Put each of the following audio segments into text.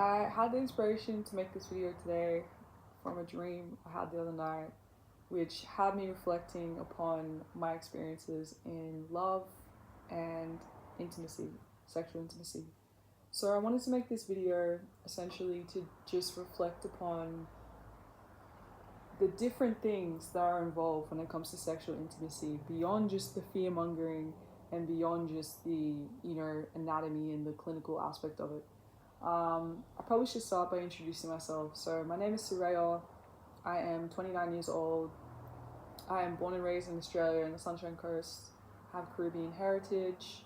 I had the inspiration to make this video today from a dream I had the other night, which had me reflecting upon my experiences in love and intimacy, sexual intimacy. So I wanted to make this video essentially to just reflect upon the different things that are involved when it comes to sexual intimacy, beyond just the fear mongering and beyond just the, anatomy and the clinical aspect of it. I probably should start by introducing myself. So my name is Suraya. I am 29 years old. I am born and raised in Australia in the Sunshine Coast. I have Caribbean heritage.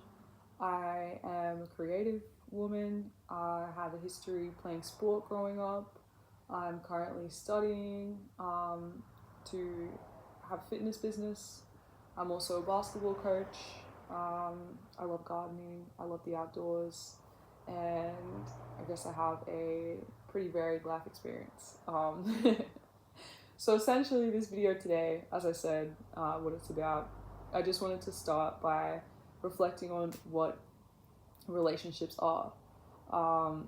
I am a creative woman. I have a history playing sport growing up. I'm currently studying to have a fitness business. I'm also a basketball coach. I love gardening. I love the outdoors. And I guess I have a pretty varied life experience. So essentially this video today, as I said, what it's about, I just wanted to start by reflecting on what relationships are.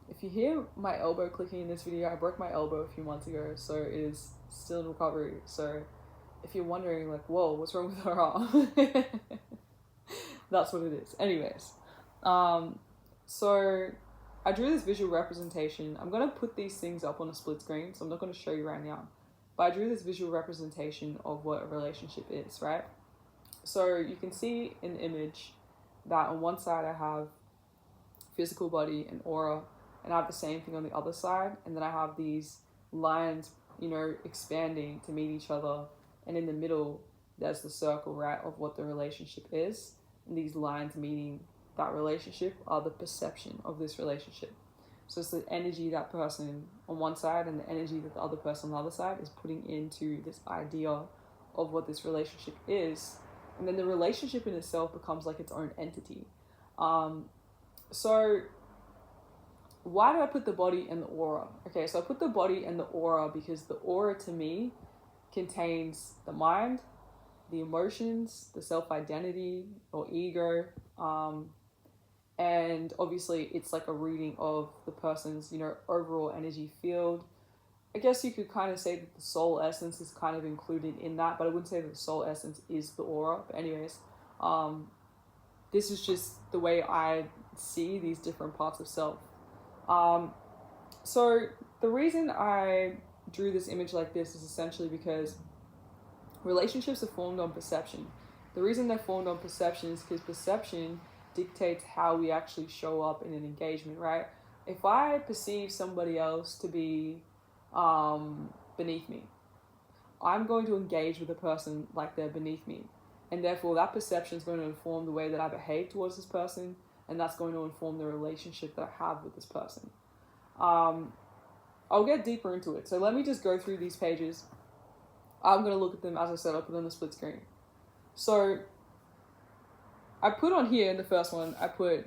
If you hear my elbow clicking in this video, I broke my elbow a few months ago, so it is still in recovery. So if you're wondering like, whoa, what's wrong with her arm? That's what it is. Anyways, so I drew this visual representation. I'm going to put these things up on a split screen, so I'm not going to show you right now. But I drew this visual representation of what a relationship is, right? So you can see in the image that on one side I have physical body and aura, and I have the same thing on the other side, and then I have these lines, expanding to meet each other, and in the middle there's the circle, right, of what the relationship is, and these lines meaning that relationship are the perception of this relationship. So it's the energy that person on one side and the energy that the other person on the other side is putting into this idea of what this relationship is. And then the relationship in itself becomes like its own entity. So why did I put the body and the aura? Okay, so I put the body and the aura because the aura to me contains the mind, the emotions, the self-identity or ego, and obviously it's like a reading of the person's, overall energy field. I guess you could kind of say that the soul essence is kind of included in that, but I wouldn't say that the soul essence is the aura. But anyways, this is just the way I see these different parts of self. So the reason I drew this image like this is essentially because relationships are formed on perception. The reason they're formed on perception is because perception dictates how we actually show up in an engagement, right? If I perceive somebody else to be beneath me, I'm going to engage with a person like they're beneath me. And therefore that perception is going to inform the way that I behave towards this person, and that's going to inform the relationship that I have with this person. I'll get deeper into it. So let me just go through these pages. I'm going to look at them, as I said, I'll put on the split screen. So I put on here in the first one, I put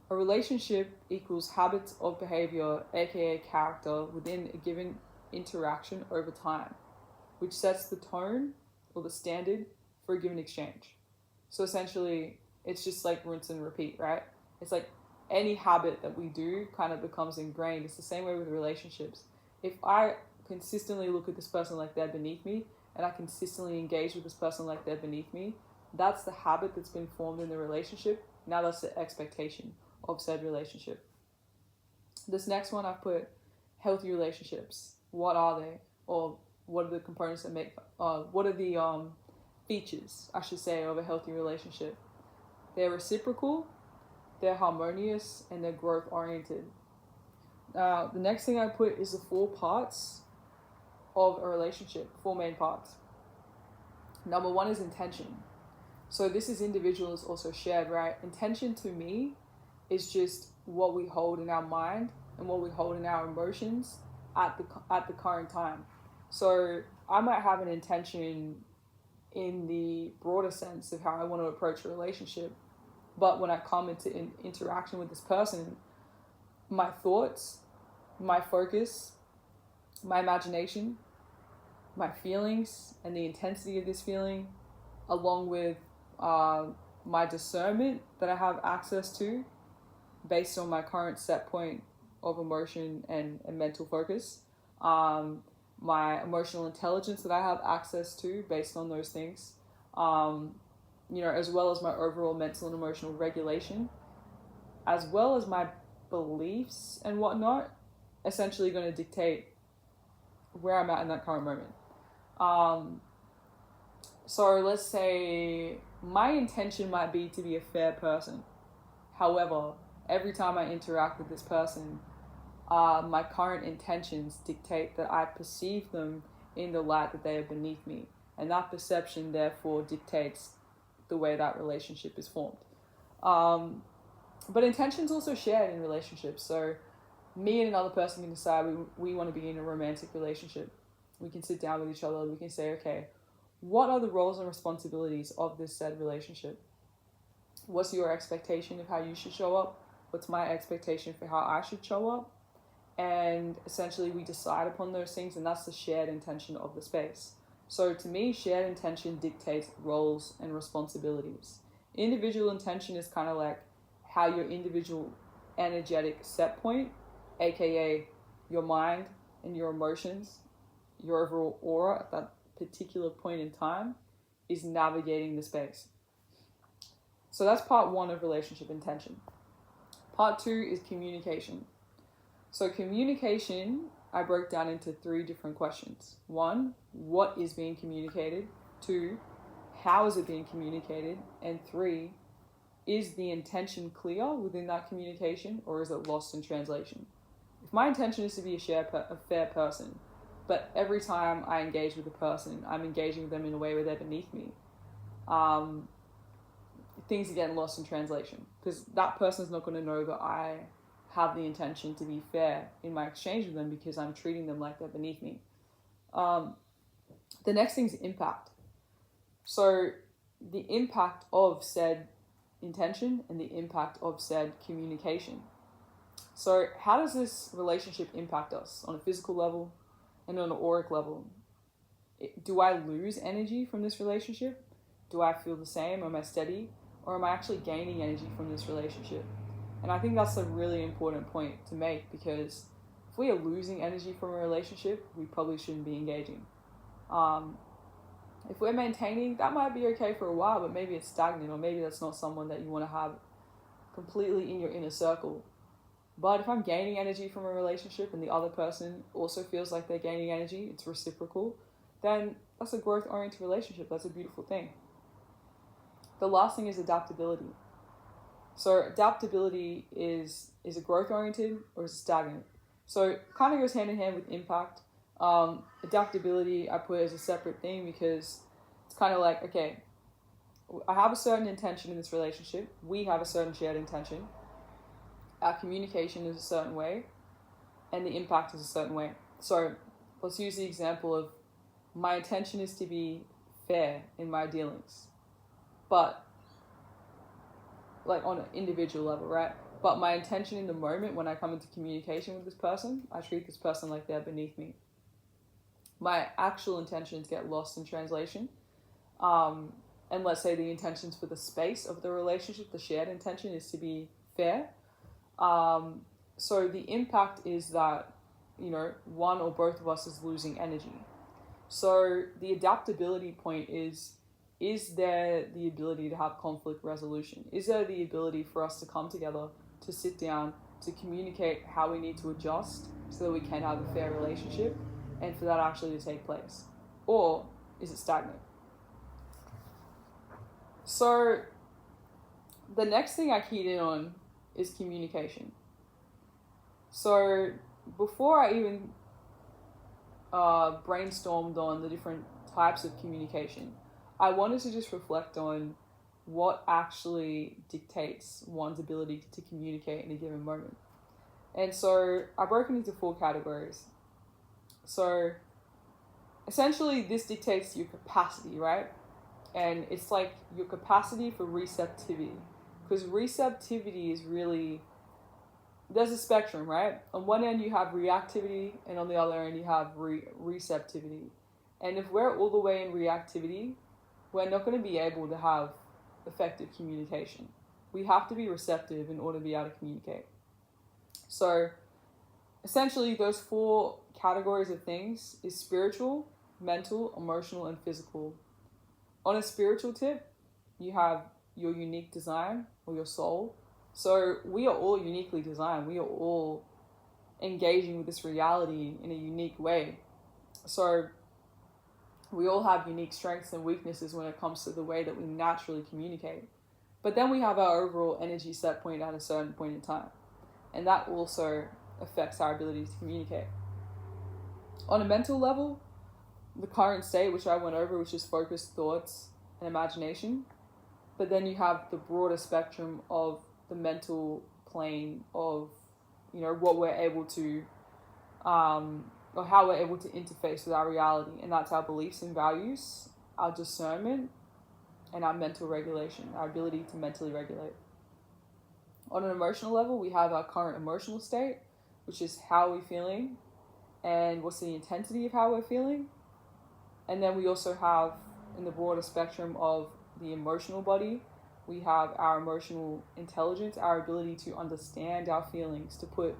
a relationship equals habits of behavior, aka character, within a given interaction over time, which sets the tone or the standard for a given exchange. So essentially, it's just like rinse and repeat, right? It's like any habit that we do kind of becomes ingrained. It's the same way with relationships. If I consistently look at this person like they're beneath me, and I consistently engage with this person like they're beneath me, that's the habit that's been formed in the relationship. Now that's the expectation of said relationship. This next one I've put healthy relationships. What are they? Or what are the components that make, what are the features, I should say, of a healthy relationship? They're reciprocal, they're harmonious, and they're growth oriented. The next thing I put is the 4 parts of a relationship, 4 main parts. Number 1 is intention. So this is individual, is also shared, right? Intention to me is just what we hold in our mind and what we hold in our emotions at the current time. So I might have an intention in the broader sense of how I want to approach a relationship, but when I come into interaction with this person, my thoughts, my focus, my imagination, my feelings, and the intensity of this feeling, along with my discernment that I have access to based on my current set point of emotion and mental focus, my emotional intelligence that I have access to based on those things, as well as my overall mental and emotional regulation, as well as my beliefs and whatnot, essentially going to dictate where I'm at in that current moment. So let's say my intention might be to be a fair person. However, every time I interact with this person, my current intentions dictate that I perceive them in the light that they are beneath me. And that perception, therefore, dictates the way that relationship is formed. But intention's also shared in relationships. So me and another person can decide we want to be in a romantic relationship. We can sit down with each other. We can say, okay, what are the roles and responsibilities of this said relationship? What's your expectation of how you should show up? What's my expectation for how I should show up? And essentially we decide upon those things, and that's the shared intention of the space. So to me, shared intention dictates roles and responsibilities. Individual intention is kind of like how your individual energetic set point, aka your mind and your emotions, your overall aura at that particular point in time, is navigating the space. So that's part one of relationship intention. Part two is communication. So communication, I broke down into 3 different questions. 1, what is being communicated? 2, how is it being communicated? And 3, is the intention clear within that communication, or is it lost in translation? If my intention is to be a fair person, but every time I engage with a person, I'm engaging with them in a way where they're beneath me, things are getting lost in translation, because that person's not going to know that I have the intention to be fair in my exchange with them, because I'm treating them like they're beneath me. The next thing is impact. So the impact of said intention and the impact of said communication. So how does this relationship impact us on a physical level and on an auric level? Do I lose energy from this relationship? Do I feel the same? Am I steady? Or am I actually gaining energy from this relationship? And I think that's a really important point to make, because if we are losing energy from a relationship, we probably shouldn't be engaging. If we're maintaining, that might be okay for a while, but maybe it's stagnant, or maybe that's not someone that you want to have completely in your inner circle. But if I'm gaining energy from a relationship and the other person also feels like they're gaining energy, it's reciprocal, then that's a growth-oriented relationship. That's a beautiful thing. The last thing is adaptability. So adaptability is it growth-oriented or is it stagnant? So it kind of goes hand in hand with impact. Adaptability I put as a separate thing, because it's kind of like, okay, I have a certain intention in this relationship. We have a certain shared intention. Our communication is a certain way, and the impact is a certain way. So let's use the example of my intention is to be fair in my dealings, but like on an individual level, right? But my intention in the moment when I come into communication with this person, I treat this person like they're beneath me. My actual intentions get lost in translation. And let's say the intentions for the space of the relationship, the shared intention is to be fair. So the impact is that, one or both of us is losing energy. So the adaptability point is there the ability to have conflict resolution? Is there the ability for us to come together, to sit down, to communicate how we need to adjust so that we can have a fair relationship, and for that actually to take place? Or is it stagnant? So the next thing I keyed in on is communication. So before I even brainstormed on the different types of communication, I wanted to just reflect on what actually dictates one's ability to communicate in a given moment. And so I broke it into 4 categories. So essentially this dictates your capacity, right? And it's like your capacity for receptivity. Because receptivity is really, there's a spectrum, right? On one end you have reactivity, and on the other end you have receptivity. And if we're all the way in reactivity, we're not going to be able to have effective communication. We have to be receptive in order to be able to communicate. So essentially those 4 categories of things is spiritual, mental, emotional, and physical. On a spiritual tip, you have your unique design or your soul. So we are all uniquely designed. We are all engaging with this reality in a unique way. So we all have unique strengths and weaknesses when it comes to the way that we naturally communicate. But then we have our overall energy set point at a certain point in time. And that also affects our ability to communicate. On a mental level, the current state, which I went over, which is focused thoughts and imagination. But then you have the broader spectrum of the mental plane of, what we're able to, or how we're able to interface with our reality. And that's our beliefs and values, our discernment, and our mental regulation, our ability to mentally regulate. On an emotional level, we have our current emotional state, which is how we're feeling and what's the intensity of how we're feeling. And then we also have, in the broader spectrum of the emotional body, we have our emotional intelligence, our ability to understand our feelings, to put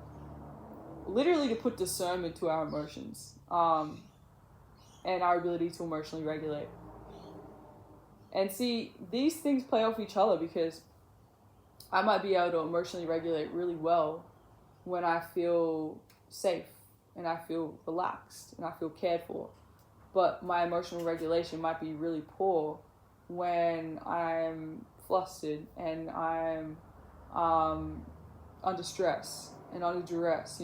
discernment to our emotions, and our ability to emotionally regulate. And see, these things play off each other, because I might be able to emotionally regulate really well when I feel safe and I feel relaxed and I feel cared for. But my emotional regulation might be really poor when I'm flustered and I'm under stress and under duress,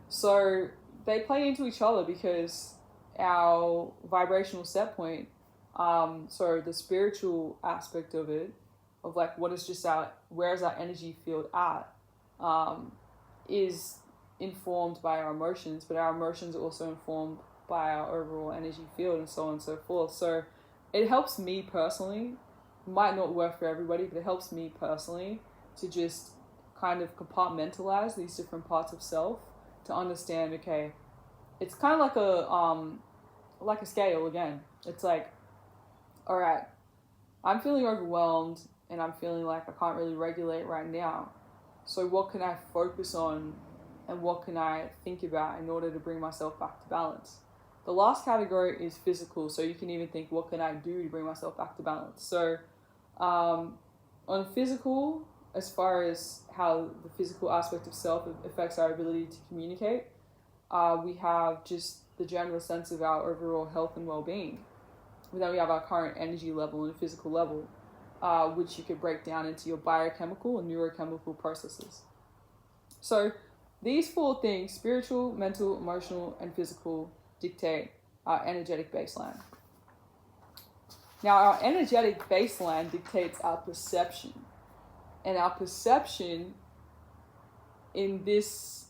So they play into each other, because our vibrational set point, so the spiritual aspect of it, of like what is just where is our energy field at, is informed by our emotions, but our emotions are also informed by our overall energy field, and so on and so forth. So it helps me personally, might not work for everybody, but it helps me personally to just kind of compartmentalize these different parts of self, to understand, okay, it's kind of like a scale again. It's like, all right, I'm feeling overwhelmed and I'm feeling like I can't really regulate right now. So what can I focus on and what can I think about in order to bring myself back to balance? The last category is physical. So you can even think, what can I do to bring myself back to balance? So on physical, as far as how the physical aspect of self affects our ability to communicate, we have just the general sense of our overall health and well-being. And then we have our current energy level and physical level, which you could break down into your biochemical and neurochemical processes. So these 4 things, spiritual, mental, emotional, and physical, dictate our energetic baseline. Now, our energetic baseline dictates our perception. And our perception in this,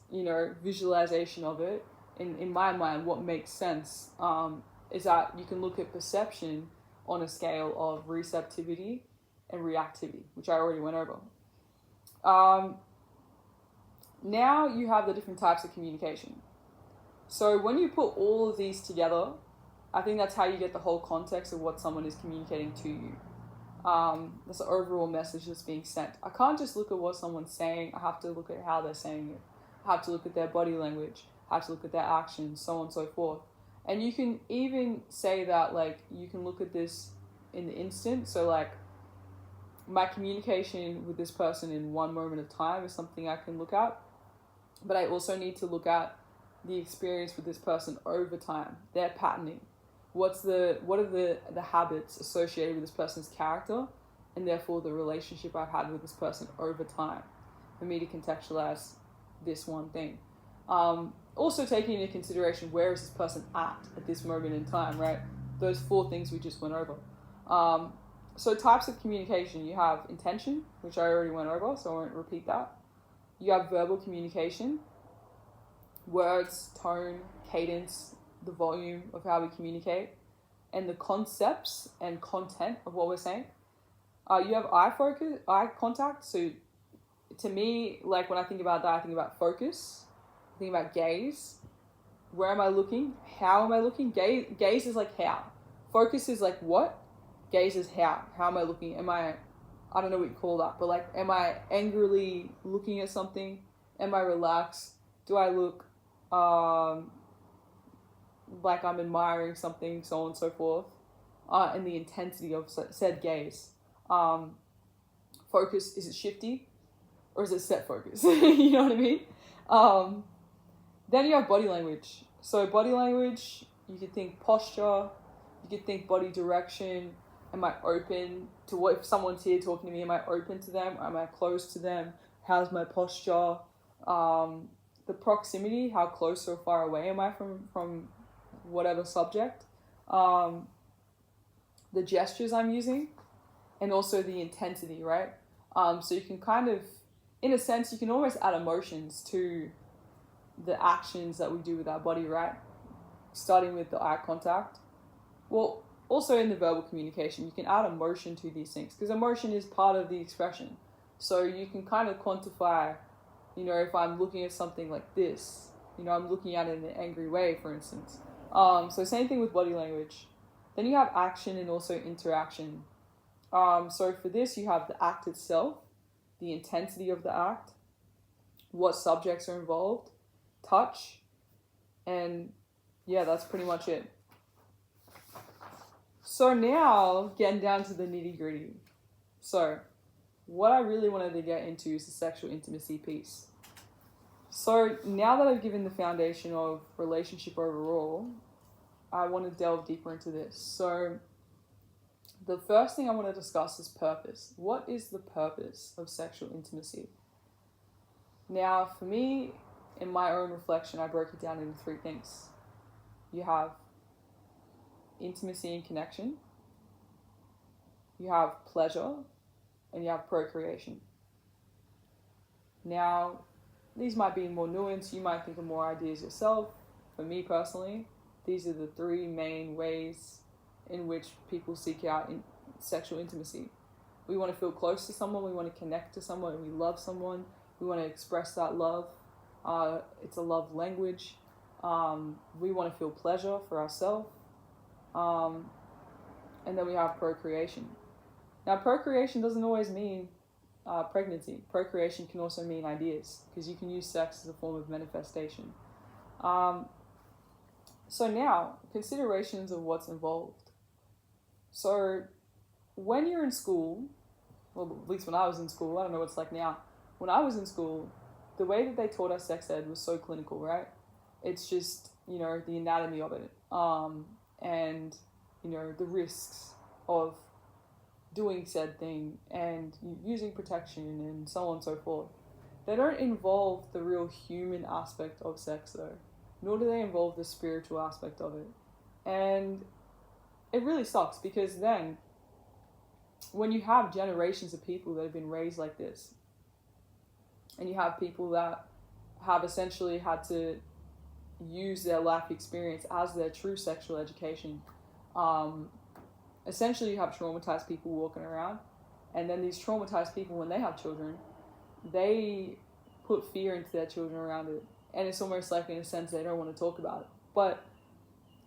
visualization of it, in my mind, what makes sense is that you can look at perception on a scale of receptivity and reactivity, which I already went over. Now you have the different types of communication. So when you put all of these together, I think that's how you get the whole context of what someone is communicating to you. That's the overall message that's being sent. I can't just look at what someone's saying. I have to look at how they're saying it. I have to look at their body language. I have to look at their actions, so on and so forth. And you can even say that, like, you can look at this in the instant. So, like, my communication with this person in one moment of time is something I can look at. But I also need to look at the experience with this person over time, their patterning. What are the habits associated with this person's character, and therefore the relationship I've had with this person over time, for me to contextualize this one thing. Also taking into consideration, where is this person at this moment in time, right? Those 4 things we just went over. So types of communication, you have intention, which I already went over, so I won't repeat that. You have verbal communication, words, tone, cadence, the volume of how we communicate, and the concepts and content of what we're saying. You have eye contact. So to me, like, when I think about that, I think about focus, I think about gaze. Where am I looking? How am I looking? Gaze is like how. Focus is like what? Gaze is how. How am I looking? I don't know what you call that, but like, am I angrily looking at something? Am I relaxed? Do I look um, like I'm admiring something, so on and so forth, and the intensity of said gaze. Focus, is it shifty or is it set focus? You know what I mean? Um, then you have body language. So body language, you could think posture, you could think body direction. Am I open to what, if someone's here talking to me, am I open to them? Am I close to them? How's my posture? The proximity, how close or far away am I from whatever subject? The gestures I'm using, and also the intensity, right? So you can kind of, in a sense, you can almost add emotions to the actions that we do with our body, right? Starting with the eye contact. Well, also in the verbal communication, you can add emotion to these things because emotion is part of the expression. So you can kind of quantify, if I'm looking at something like this, I'm looking at it in an angry way, for instance. So same thing with body language. Then you have action and also interaction. So for this, you have the act itself, the intensity of the act, what subjects are involved, touch, and yeah, that's pretty much it. So now, getting down to the nitty gritty. So, what I really wanted to get into is the sexual intimacy piece. So now that I've given the foundation of relationship overall, I want to delve deeper into this. So the first thing I want to discuss is purpose. What is the purpose of sexual intimacy? Now, for me, in my own reflection, I broke it down into three things. You have intimacy and connection, you have pleasure, and you have procreation. Now, these might be more nuanced, you might think of more ideas yourself. For me personally, these are the three main ways in which people seek out sexual intimacy. We want to feel close to someone, we want to connect to someone, we love someone, we want to express that love. It's a love language. We want to feel pleasure for ourselves. And then we have procreation. Now, procreation doesn't always mean pregnancy. Procreation can also mean ideas, because you can use sex as a form of manifestation. So now, considerations of what's involved. So when you're in school, well, at least when I was in school, I don't know what it's like now. When I was in school, the way that they taught us sex ed was so clinical, right? It's just, the anatomy of it. And, the risks of doing said thing and using protection and so on and so forth. They don't involve the real human aspect of sex though, nor do they involve the spiritual aspect of it. And it really sucks, because then when you have generations of people that have been raised like this, and you have people that have essentially had to use their life experience as their true sexual education, essentially you have traumatized people walking around, and then these traumatized people, when they have children, they put fear into their children around it, and it's almost like, in a sense, they don't want to talk about it. But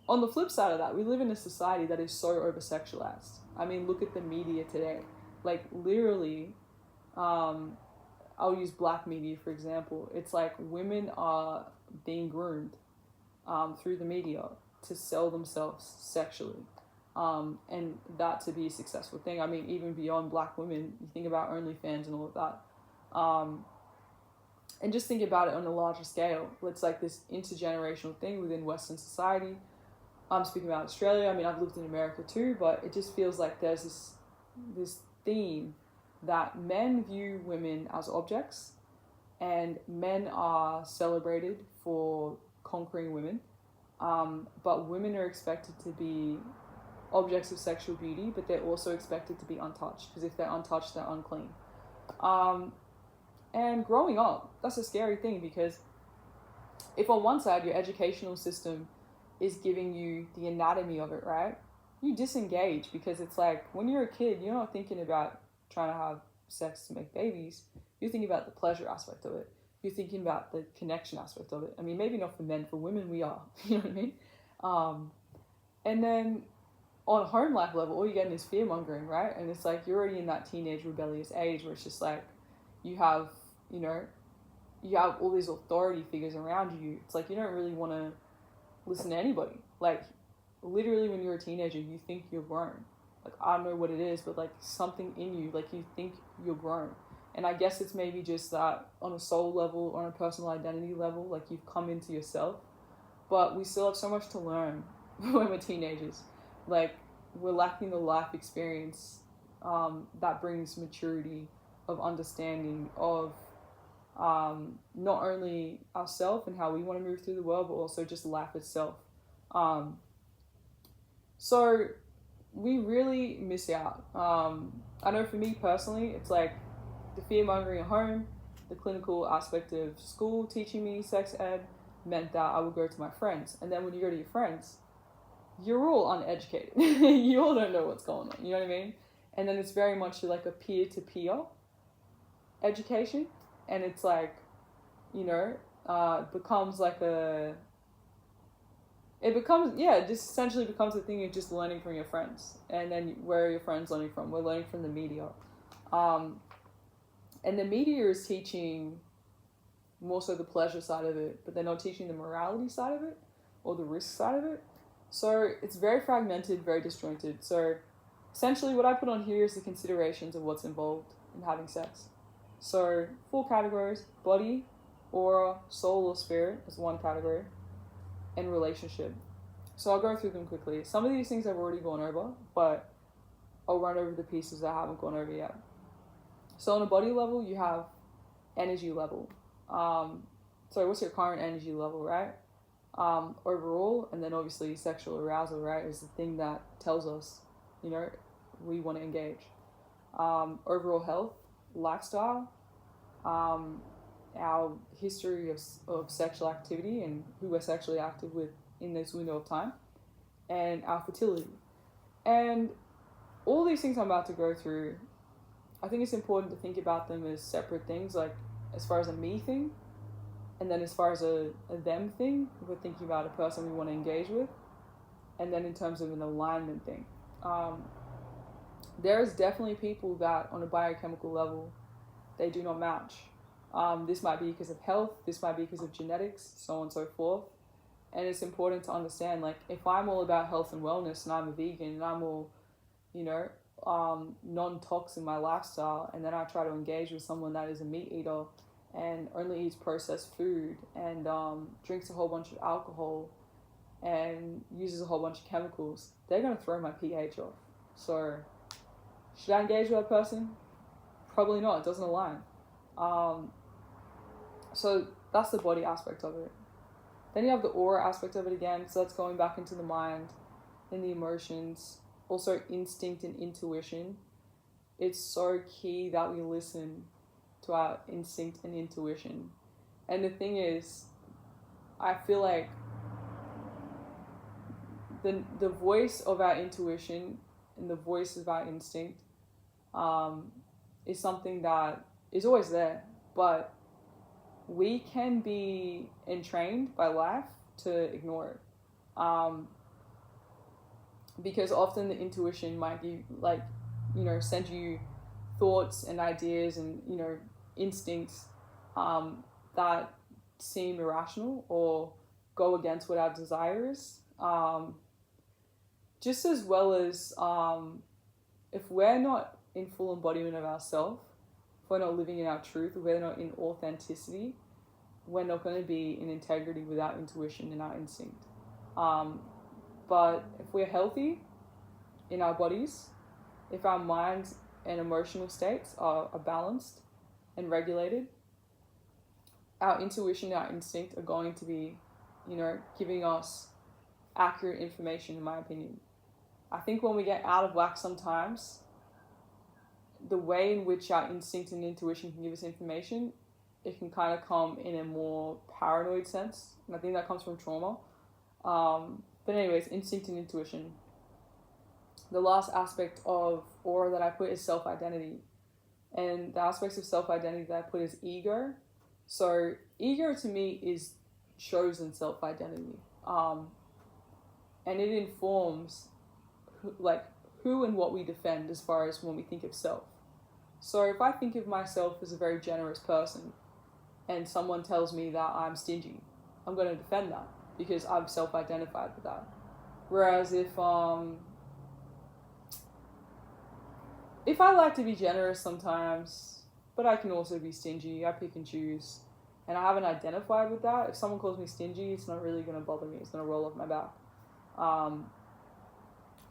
on the flip side of that, we live in a society that is so over-sexualized. I mean, look at the media today. Like, literally, I'll use black media, for example. It's like women are being groomed through the media to sell themselves sexually. And that to be a successful thing. I mean, even beyond black women, you think about OnlyFans and all of that. And just think about it on a larger scale. It's like this intergenerational thing within Western society. I'm speaking about Australia. I mean, I've lived in America too, but it just feels like there's this theme that men view women as objects, and men are celebrated for conquering women. But women are expected to be objects of sexual beauty, but they're also expected to be untouched, because if they're untouched, they're unclean. And growing up, that's a scary thing, because if on one side your educational system is giving you the anatomy of it, right, you disengage, because it's like, when you're a kid, you're not thinking about trying to have sex to make babies. You're thinking about the pleasure aspect of it. You're thinking about the connection aspect of it. I mean, maybe not for men, for women we are. You know what I mean? And then on a home life level, all you're getting is fear mongering, right? And it's like, you're already in that teenage rebellious age where it's just like, you have, you have all these authority figures around you. It's like you don't really want to listen to anybody. Like, literally when you're a teenager, you think you're grown. Like, I don't know what it is, but like something in you, like you think you're grown. And I guess it's maybe just that on a soul level or on a personal identity level, like you've come into yourself. But we still have so much to learn when we're teenagers. Like, we're lacking the life experience that brings maturity of understanding of not only ourselves and how we want to move through the world, but also just life itself. So we really miss out. I know for me personally, it's like the fear mongering at home, the clinical aspect of school teaching me sex ed meant that I would go to my friends. And then when you go to your friends, you're all uneducated. You all don't know what's going on. You know what I mean? And then it's very much like a peer-to-peer education. And it's like, you know, becomes like a... It becomes, yeah, it just essentially becomes a thing of just learning from your friends. And then where are your friends learning from? We're learning from the media. And the media is teaching more so the pleasure side of it, but they're not teaching the morality side of it or the risk side of it. So it's very fragmented, very disjointed. So essentially what I put on here is the considerations of what's involved in having sex. So 4 categories: body, aura, soul or spirit is one category, and relationship. So I'll go through them quickly. Some of these things I've already gone over, but I'll run over the pieces I haven't gone over yet. So on a body level, you have energy level. So what's your current energy level, right? Overall, and then obviously sexual arousal, right, is the thing that tells us, you know, we want to engage. Overall health, lifestyle, our history of sexual activity and who we're sexually active with in this window of time, and our fertility. And all these things I'm about to go through, I think it's important to think about them as separate things, like as far as a me thing, and then as far as a them thing, if we're thinking about a person we want to engage with, and then in terms of an alignment thing. There's definitely people that on a biochemical level, they do not match. This might be because of health, this might be because of genetics, so on and so forth. And it's important to understand, like, if I'm all about health and wellness and I'm a vegan and I'm all, you know, non-tox in my lifestyle, and then I try to engage with someone that is a meat eater and only eats processed food and drinks a whole bunch of alcohol and uses a whole bunch of chemicals, they're going to throw my pH off. So should I engage with that person? Probably not. It doesn't align. So that's the body aspect of it. Then you have the aura aspect of it again. So that's going back into the mind and the emotions. Also instinct and intuition. It's so key that we listen to our instinct and intuition. And the thing is, I feel like the voice of our intuition and the voice of our instinct is something that is always there, but we can be entrained by life to ignore it. Because often the intuition might be like, you know, send you thoughts and ideas and, you know, instincts that seem irrational or go against what our desire is. Just as well as if we're not in full embodiment of ourselves, if we're not living in our truth, if we're not in authenticity, we're not going to be in integrity with our intuition and our instinct. But if we're healthy in our bodies, if our minds and emotional states are balanced and regulated, our intuition, our instinct are going to be, you know, giving us accurate information, in my opinion. I think when we get out of whack sometimes, the way in which our instinct and intuition can give us information, it can kind of come in a more paranoid sense. And I think that comes from trauma. But anyways, instinct and intuition. The last aspect of aura that I put is self-identity. And the aspects of self-identity that I put is ego. So ego to me is chosen self-identity. And it informs who and what we defend as far as when we think of self. So if I think of myself as a very generous person, and someone tells me that I'm stingy, I'm going to defend that because I've self-identified with that. Whereas if I like to be generous sometimes, but I can also be stingy, I pick and choose, and I haven't identified with that, if someone calls me stingy, it's not really going to bother me, it's going to roll off my back.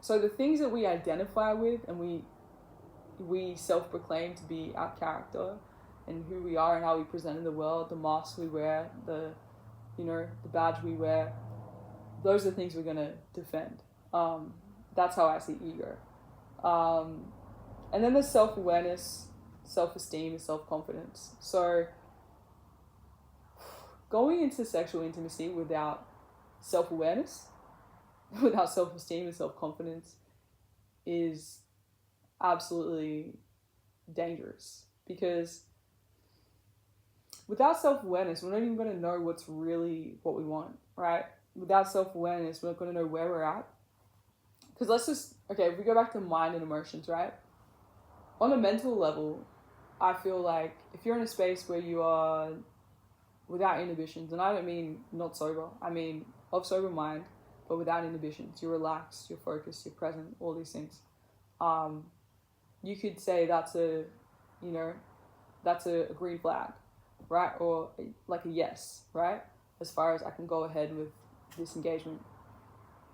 So the things that we identify with and we self-proclaim to be our character and who we are and how we present in the world, the masks we wear, the badge we wear, those are the things we're going to defend. That's how I see ego. And then there's self-awareness, self-esteem, and self-confidence. So going into sexual intimacy without self-awareness, without self-esteem and self-confidence is absolutely dangerous, because without self-awareness, we're not even going to know what's really what we want, right? Without self-awareness, we're not going to know where we're at. Because if we go back to mind and emotions, right? On a mental level, I feel like if you're in a space where you are without inhibitions, and I don't mean not sober, I mean of sober mind, but without inhibitions, you're relaxed, you're focused, you're present, all these things. You could say that's a green flag, right? Or like a yes, right? As far as I can go ahead with this engagement.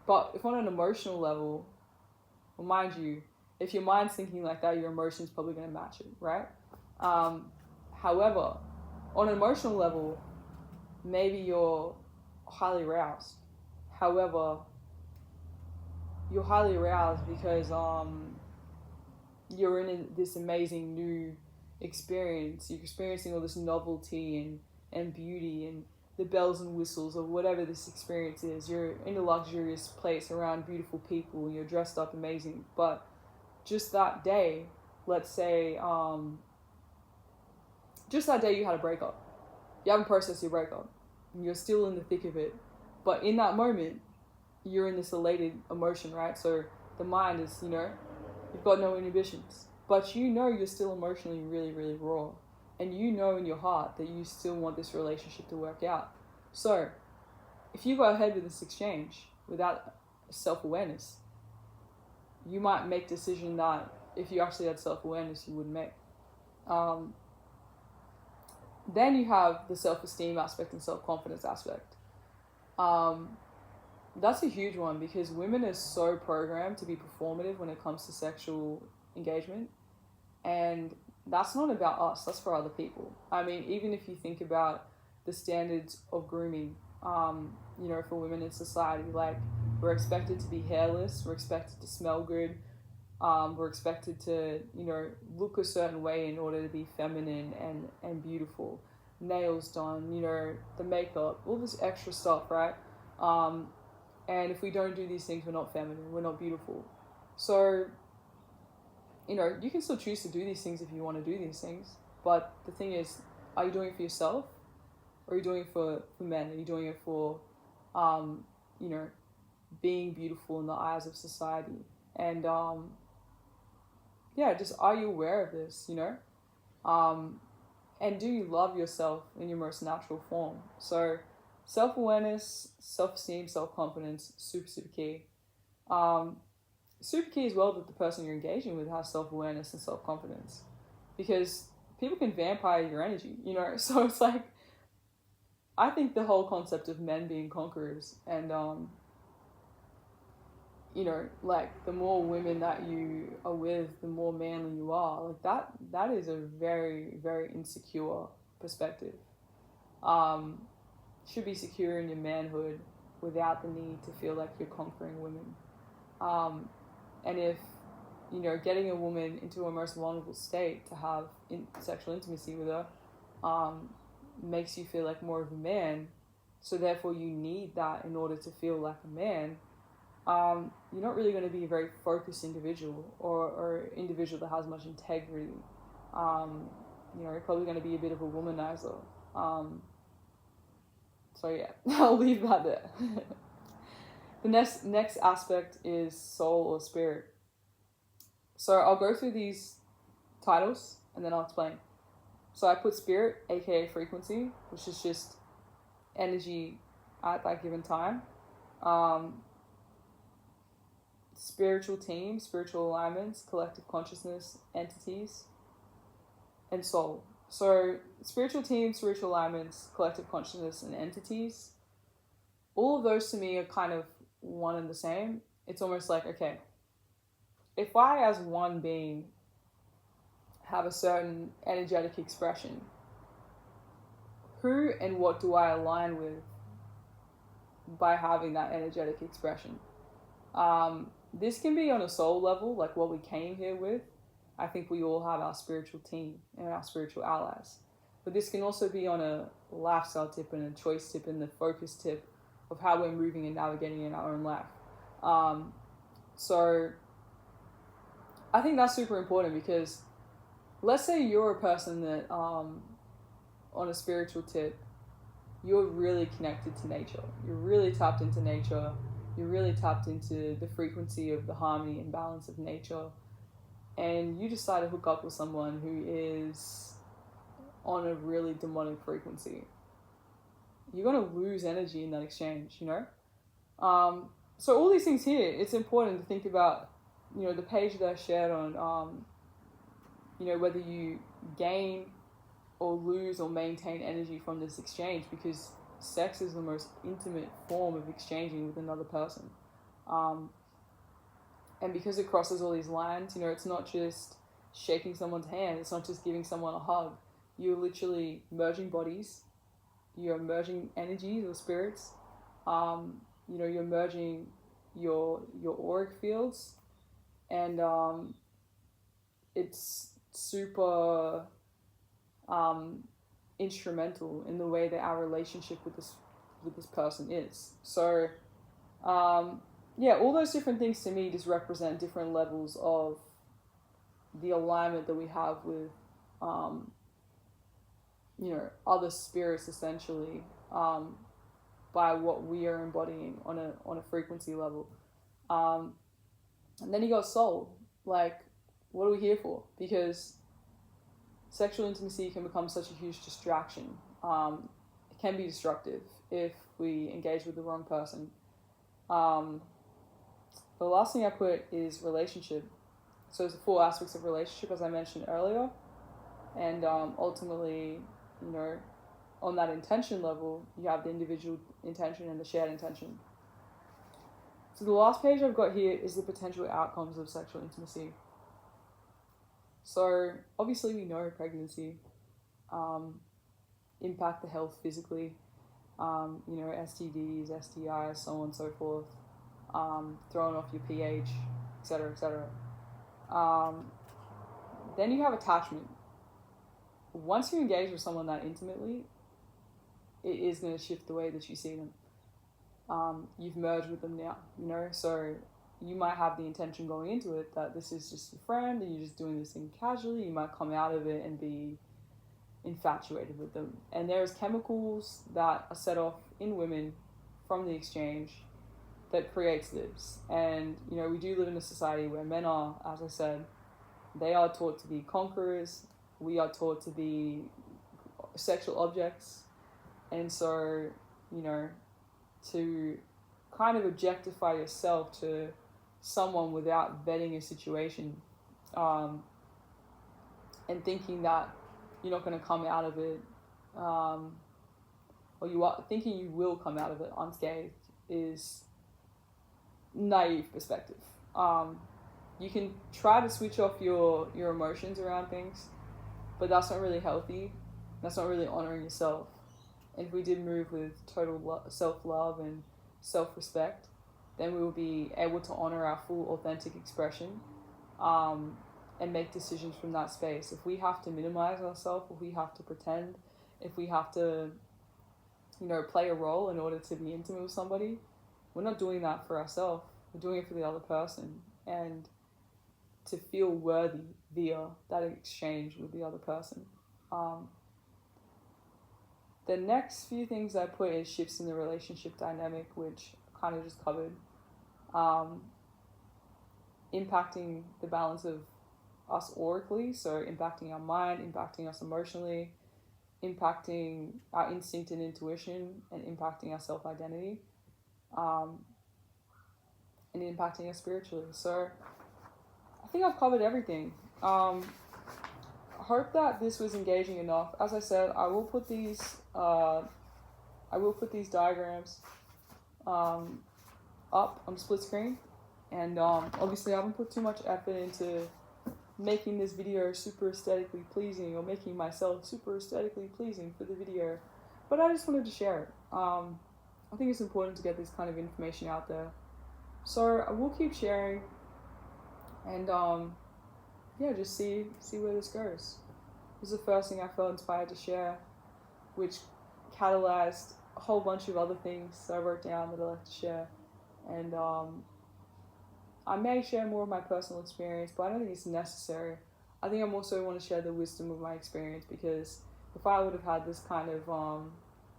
But if on an emotional level, well, mind you, if your mind's thinking like that, your emotion's probably going to match it, right? However, on an emotional level, maybe you're highly aroused. However, you're highly aroused because you're in this amazing new experience. You're experiencing all this novelty and beauty and the bells and whistles of whatever this experience is. You're in a luxurious place around beautiful people and you're dressed up amazing. But just that day, let's say, just that day you had a breakup. You haven't processed your breakup. And you're still in the thick of it. But in that moment, you're in this elated emotion, right? So the mind is, you've got no inhibitions. But you're still emotionally really, really raw. And you know in your heart that you still want this relationship to work out. So if you go ahead with this exchange without self-awareness, you might make a decision that if you actually had self-awareness, you wouldn't make. Then you have the self-esteem aspect and self-confidence aspect. That's a huge one because women are so programmed to be performative when it comes to sexual engagement. And that's not about us, that's for other people. I mean, even if you think about the standards of grooming, for women in society, like we're expected to be hairless, we're expected to smell good, we're expected to, look a certain way in order to be feminine and beautiful. Nails done, the makeup, all this extra stuff, right? And if we don't do these things, we're not feminine, we're not beautiful. So, you can still choose to do these things if you want to do these things. But the thing is, are you doing it for yourself? Or are you doing it for men? Are you doing it for, being beautiful in the eyes of society? And, just are you aware of this, and do you love yourself in your most natural form? So self-awareness, self-esteem, self-confidence, super, super key. Super key as well that the person you're engaging with has self-awareness and self-confidence, because people can vampire your energy, so it's like, I think the whole concept of men being conquerors and, like the more women that you are with, the more manly you are, like that is a very, very insecure perspective. Should be secure in your manhood without the need to feel like you're conquering women. And if, getting a woman into a most vulnerable state to have sexual intimacy with her makes you feel like more of a man, so therefore you need that in order to feel like a man, you're not really going to be a very focused individual or individual that has much integrity. You're probably going to be a bit of a womanizer. So yeah, I'll leave that there. The next aspect is soul or spirit. So I'll go through these titles and then I'll explain. So I put spirit, aka frequency, which is just energy at that given time. Spiritual team, spiritual alignments, collective consciousness, entities, and soul. So spiritual team, spiritual alignments, collective consciousness, and entities, all of those to me are kind of one and the same. It's almost like, okay, if I as one being have a certain energetic expression, who and what do I align with by having that energetic expression? This can be on a soul level, like what we came here with. I think we all have our spiritual team and our spiritual allies. But this can also be on a lifestyle tip and a choice tip and the focus tip of how we're moving and navigating in our own life. So I think that's super important, because let's say you're a person that, on a spiritual tip, you're really connected to nature. You're really tapped into nature. You're really tapped into the frequency of the harmony and balance of nature. And you decide to hook up with someone who is on a really demonic frequency. You're going to lose energy in that exchange, you know? So all these things here, it's important to think about, you know, the page that I shared on, you know, whether you gain or lose or maintain energy from this exchange, because sex is the most intimate form of exchanging with another person. And because it crosses all these lines, you know, it's not just shaking someone's hand, it's not just giving someone a hug. You're literally merging bodies, you're merging energies or spirits, you know, you're merging your auric fields, and it's super instrumental in the way that our relationship with this person is. So yeah, all those different things to me just represent different levels of the alignment that we have with you know, other spirits, essentially, by what we are embodying on a frequency level. And then you got soul. Like, what are we here for? Because sexual intimacy can become such a huge distraction. It can be destructive if we engage with the wrong person. The last thing I put is relationship. So there's the 4 aspects of relationship, as I mentioned earlier. And ultimately, you know, on that intention level, you have the individual intention and the shared intention. So the last page I've got here is the potential outcomes of sexual intimacy. So obviously we know pregnancy impact the health physically, you know, STDs, STIs, so on and so forth, throwing off your pH, etc., etc. Then you have attachment. Once you engage with someone that intimately, it is going to shift the way that you see them. You've merged with them now, you know, so you might have the intention going into it that this is just your friend and you're just doing this thing casually. You might come out of it and be infatuated with them. And there's chemicals that are set off in women from the exchange that creates this. And, you know, we do live in a society where men are, as I said, they are taught to be conquerors. We are taught to be sexual objects. And so, you know, to kind of objectify yourself to someone without vetting a situation, and thinking that you're not going to come out of it, or you are thinking you will come out of it unscathed, is naive perspective. You can try to switch off your emotions around things, but that's not really healthy. That's not really honoring yourself. And if we did move with total self-love and self-respect, then we will be able to honor our full authentic expression, and make decisions from that space. If we have to minimize ourselves, if we have to pretend, if we have to, you know, play a role in order to be intimate with somebody, we're not doing that for ourselves. We're doing it for the other person, and to feel worthy via that exchange with the other person. The next few things I put is shifts in the relationship dynamic, which I kind of just covered. Impacting the balance of us aurically, so impacting our mind, impacting us emotionally, impacting our instinct and intuition, and impacting our self-identity, and impacting us spiritually. So I think I've covered everything. I hope that this was engaging enough. As I said, I will put these diagrams up on split screen, and obviously I haven't put too much effort into making this video super aesthetically pleasing or making myself super aesthetically pleasing for the video, but I just wanted to share it. I think it's important to get this kind of information out there, so I will keep sharing, and yeah, just see where this goes. This is the first thing I felt inspired to share, which catalyzed a whole bunch of other things that I wrote down that I like to share. And I may share more of my personal experience, but I don't think it's necessary. I think I also want to share the wisdom of my experience, because if I would have had this kind of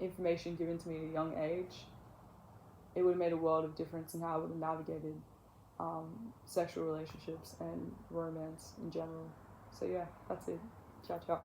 information given to me at a young age, it would have made a world of difference in how I would have navigated sexual relationships and romance in general. So yeah, that's it. Ciao, ciao.